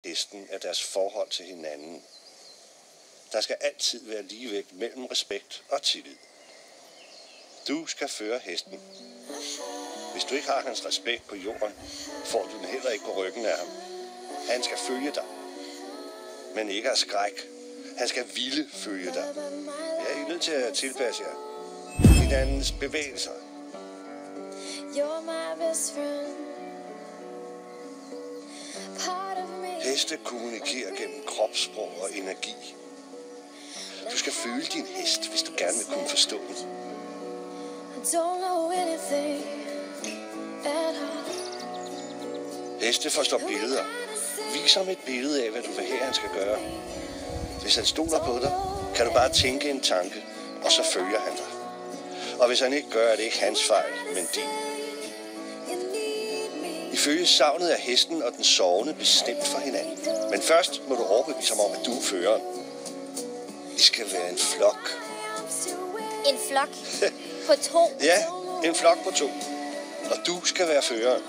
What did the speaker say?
hesten er deres forhold til hinanden. Der skal altid være ligevægt mellem respekt og tillid. Du skal føre hesten. Hvis du ikke har hans respekt på jorden, får du den heller ikke på ryggen af ham. Han skal følge dig, men ikke af skræk. Han skal ville følge dig. Ja, I er nødt til at tilpasse jer hinandens bevægelser. Heste kommunikerer gennem kropssprog og energi. Du skal føle din hest, hvis du gerne vil kunne forstå den. Heste forstår billeder. Vis ham et billede af, hvad du vil have, han skal gøre. Hvis han stoler på dig, kan du bare tænke en tanke, og så følger han dig. Og hvis han ikke gør, er det ikke hans fejl, men din. Ifølge sagnet er hesten og den sovende bestemt for hinanden. Men først må du overbevise ham om, at du er føreren. I skal være en flok. En flok? På 2? Ja, en flok på 2. Og du skal være føreren.